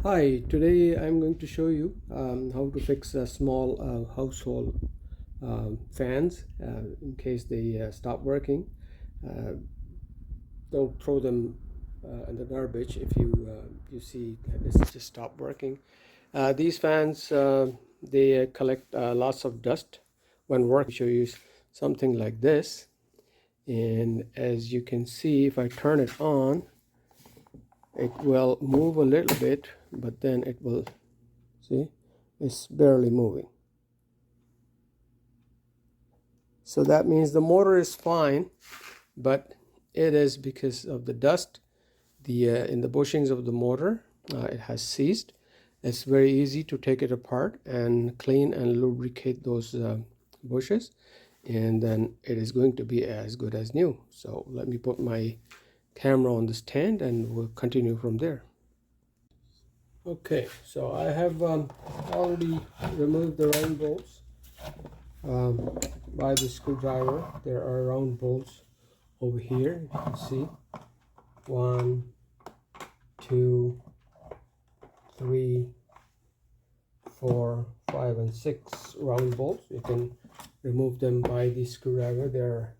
Hi, today I'm going to show you how to fix small household fans in case they stop working. Uh, don't throw them in the garbage if you see it's just stopped working. These fans they collect lots of dust when working. Show you something like this, and as you can see, if I turn it on, it will move a little bit, but then it will, see, it's barely moving. So that means the motor is fine, but it is because of the dust in the bushings of the motor. It has seized. It's very easy to take it apart and clean and lubricate those bushes, and then it is going to be as good as new. So let me put my camera on the stand and we'll continue from there. Okay, so I have already removed the round bolts by the screwdriver. There are round bolts over here. You can see 1, 2, 3, 4, 5, and 6 round bolts. You can remove them by the screwdriver. They're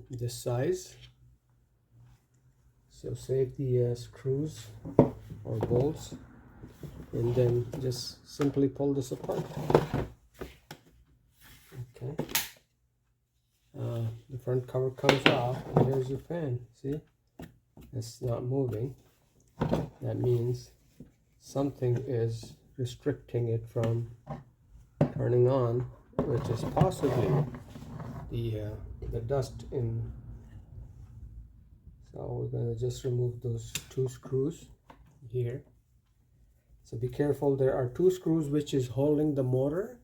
this size. So save the screws or bolts, and then just simply pull this apart. Okay. The front cover comes off, and there's your fan. See, it's not moving. That means something is restricting it from turning on, which is possibly the dust in. So we're going to just remove those 2 screws here. So be careful, there are 2 screws which is holding the motor,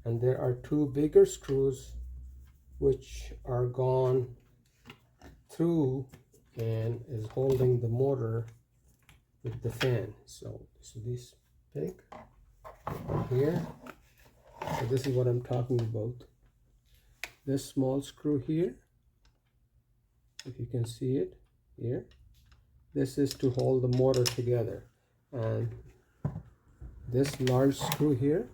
and there are 2 bigger screws which are gone through and is holding the motor with the fan. So this big here. So this is what I'm talking about. This small screw here, if you can see it here, this is to hold the motor together, and this large screw here,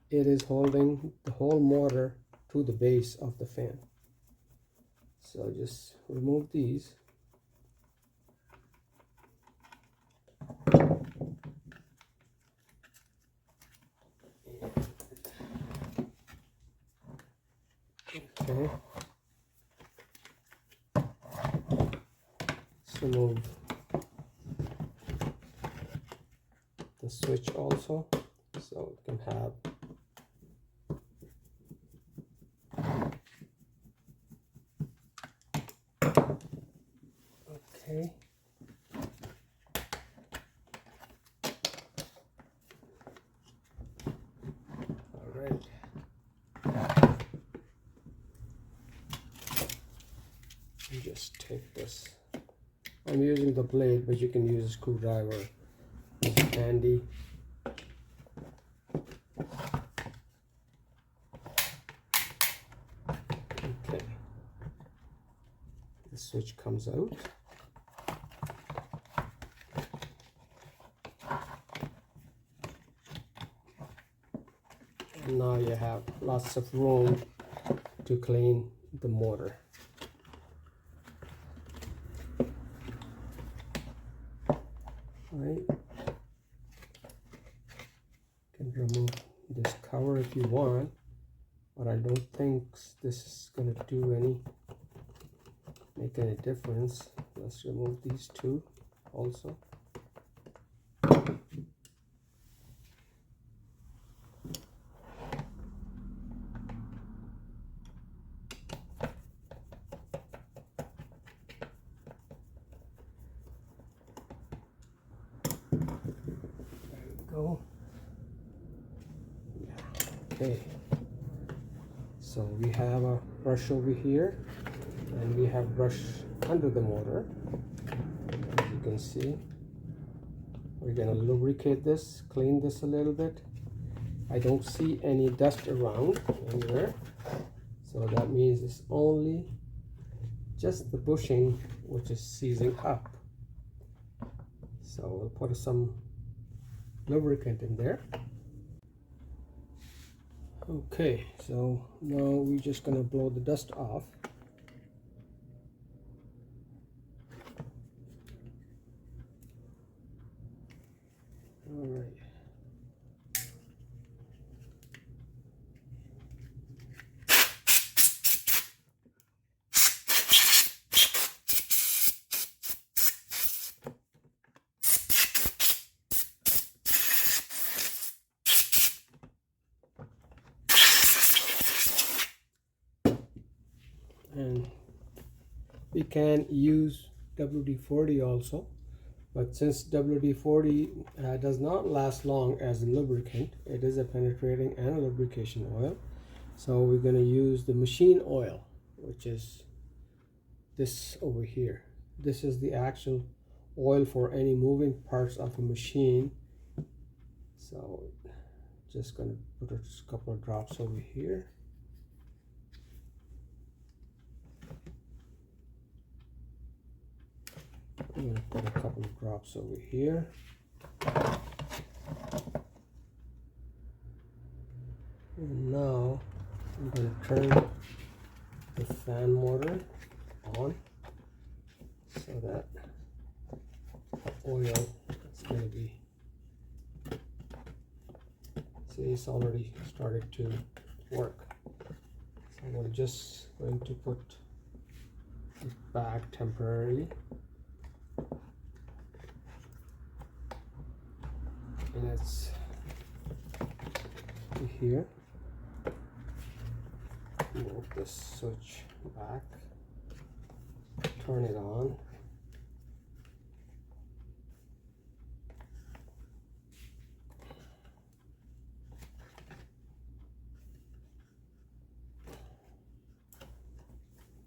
it is holding the whole motor to the base of the fan. So just remove these. Okay. Let's remove the switch also, so it can have okay. All right. Just take this. I'm using the blade, but you can use a screwdriver. It's handy. Okay. The switch comes out. And now you have lots of room to clean the motor. Right. You can remove this cover if you want, but I don't think this is going to make any difference. Let's remove these 2 also. Go. Okay, so we have a brush over here, and we have brush under the motor. As you can see, we're going to lubricate this, clean this a little bit. I don't see any dust around anywhere, so that means it's only just the bushing which is seizing up. So So we'll put some lubricant in there. Okay, so now we're just gonna blow the dust off. All right. And we can use WD-40 also, but since WD-40 does not last long as a lubricant, it is a penetrating and a lubrication oil, so we're going to use the machine oil, which is this over here. This is the actual oil for any moving parts of a machine. So just going to put a couple of drops over here. I'm going to put a couple of drops over here. And now I'm going to turn the fan motor on so that the oil is going to be, see, it's already started to work. So I'm just going to put it back temporarily. And it's here. Move this switch back, turn it on.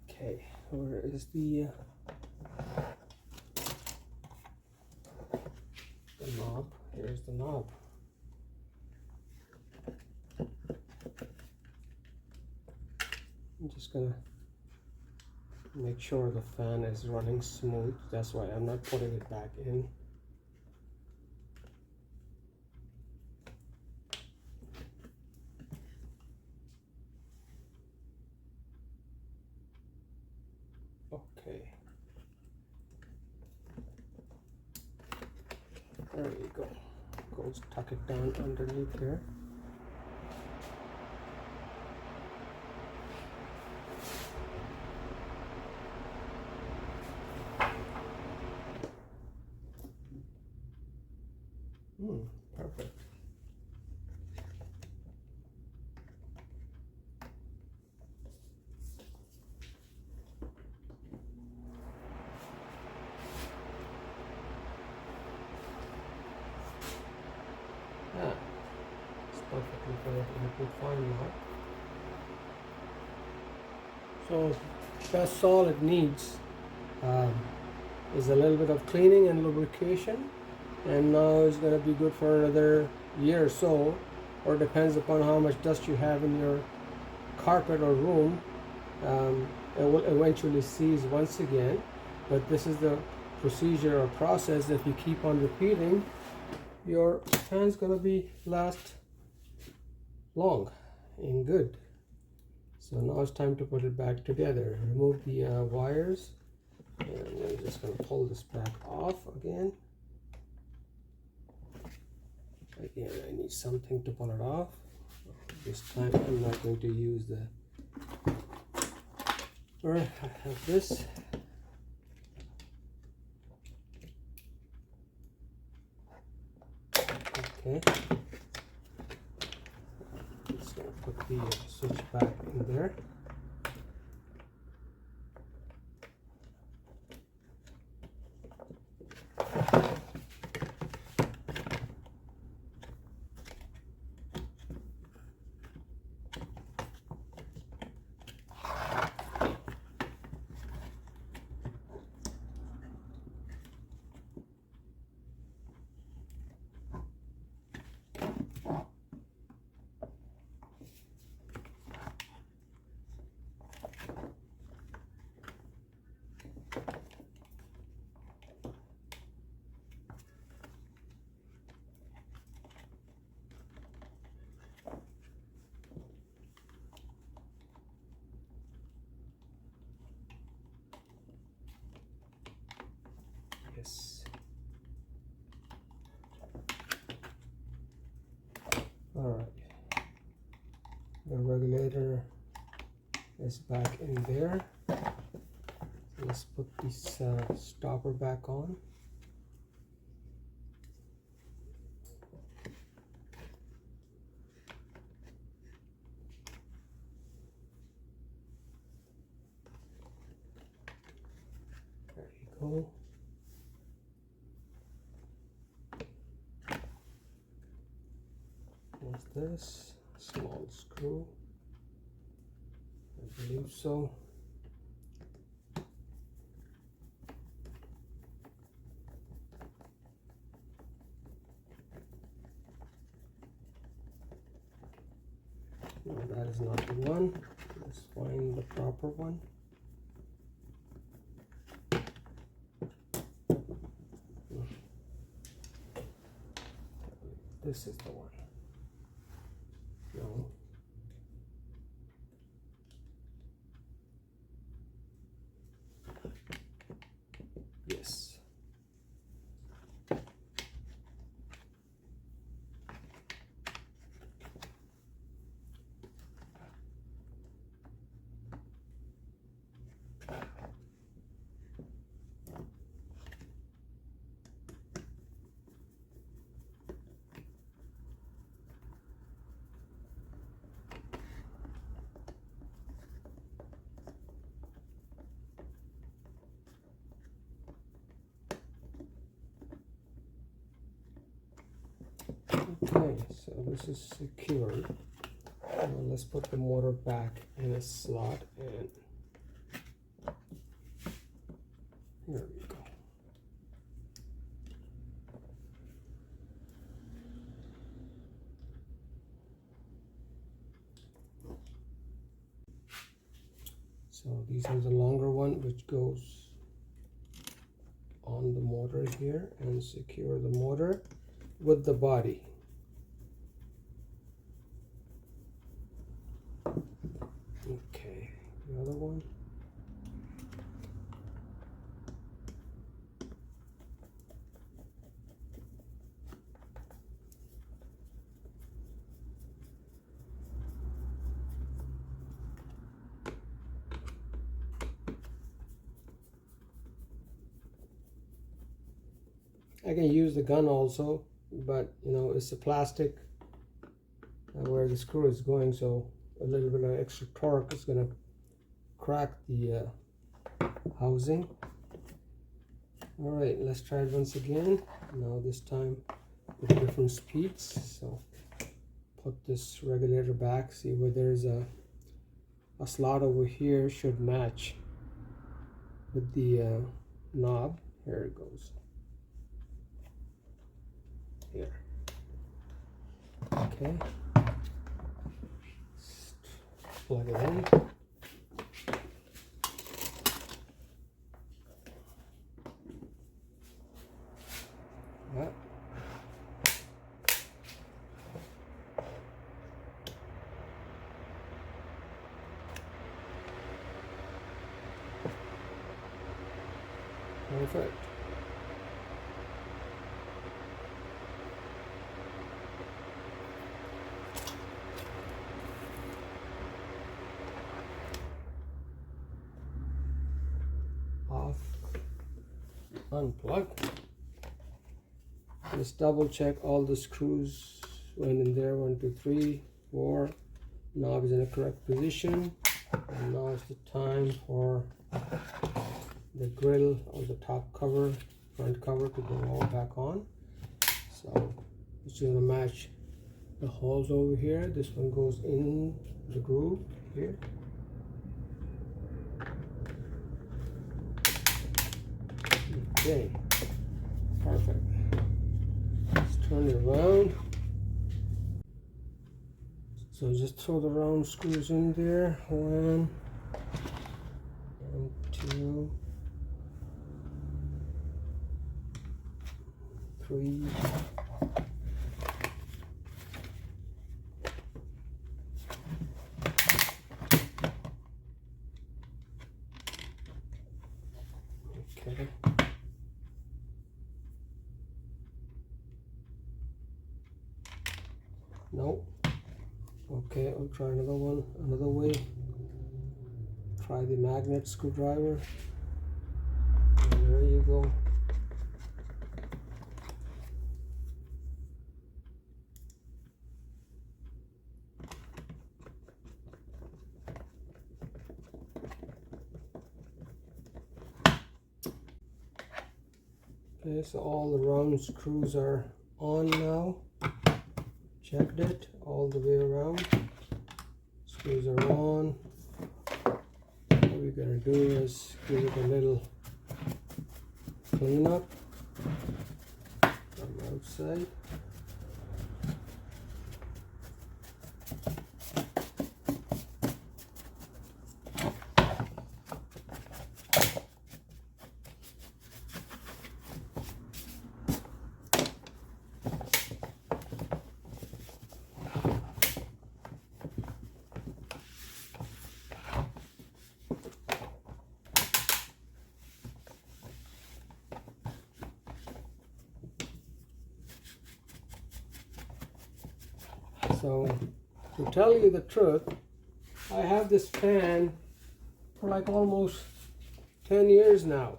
Okay, where is the knob? Here's the knob. I'm just gonna make sure the fan is running smooth. That's why I'm not putting it back in. Okay. There you go. Go tuck it down underneath here. Perfect. Yeah, it's perfectly fine now. So that's all it needs. Is a little bit of cleaning and lubrication, and now it's going to be good for another year or so, or depends upon how much dust you have in your carpet or room. It will eventually seize once again, but this is the procedure or process. If you keep on repeating, your fan's going to be last long and good. So now it's time to put it back together. Remove the wires, and I'm just going to pull this back off again. Again, I need something to pull it off. This time I'm not going to use the, alright, I have this. Okay. Just going to put the switch back in there. All right, the regulator is back in there. So let's put this stopper back on. There you go. What's this? Small screw. I believe so. No, that is not the one. Let's find the proper one. This is the one. No. Yes. Okay, so this is secured. Now let's put the motor back in a slot, and here we go. So these are the longer one, which goes on the motor here and secure the motor with the body. Okay, the other one. I can use the gun also, but you know, it's a plastic where the screw is going, so a little bit of extra torque is going to crack the housing. All right, let's try it once again. Now this time with different speeds. So put this regulator back, see where there's a slot over here, should match with the knob. Here it goes. Here. Okay. Plug it in. Yeah. Perfect. Off. Unplug. Let's double check all the screws went in there. 1, 2, 3, 4. Knob is in the correct position. And now is the time for the grill or the top cover, front cover, to go all back on. So it's going to match the holes over here. This one goes in the groove here. Okay, perfect. Let's turn it around. So just throw the round screws in there. 1 and 2, 3. Okay. No. Okay, I'll try another one, another way. Try the magnet screwdriver. And there you go. Okay, so all the round screws are on now. Checked it all the way around. Screws are on. What we're gonna do is give it a little cleanup from outside. So, to tell you the truth, I have this fan for like almost 10 years now.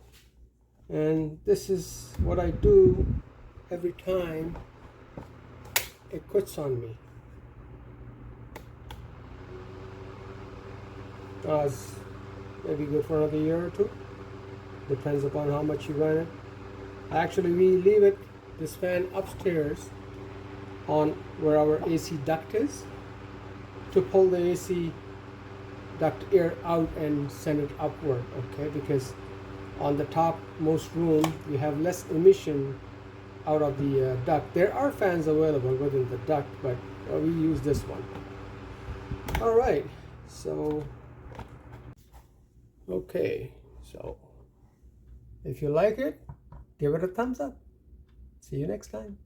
And this is what I do every time it quits on me. It's maybe good for another year or two. Depends upon how much you run it. Actually, we leave it, this fan upstairs on where our AC duct is to pull the AC duct air out and send it upward, okay? Because on the top most room we have less emission out of the duct. There are fans available within the duct, but we use this one. All right, so okay, so if you like it, give it a thumbs up. See you next time.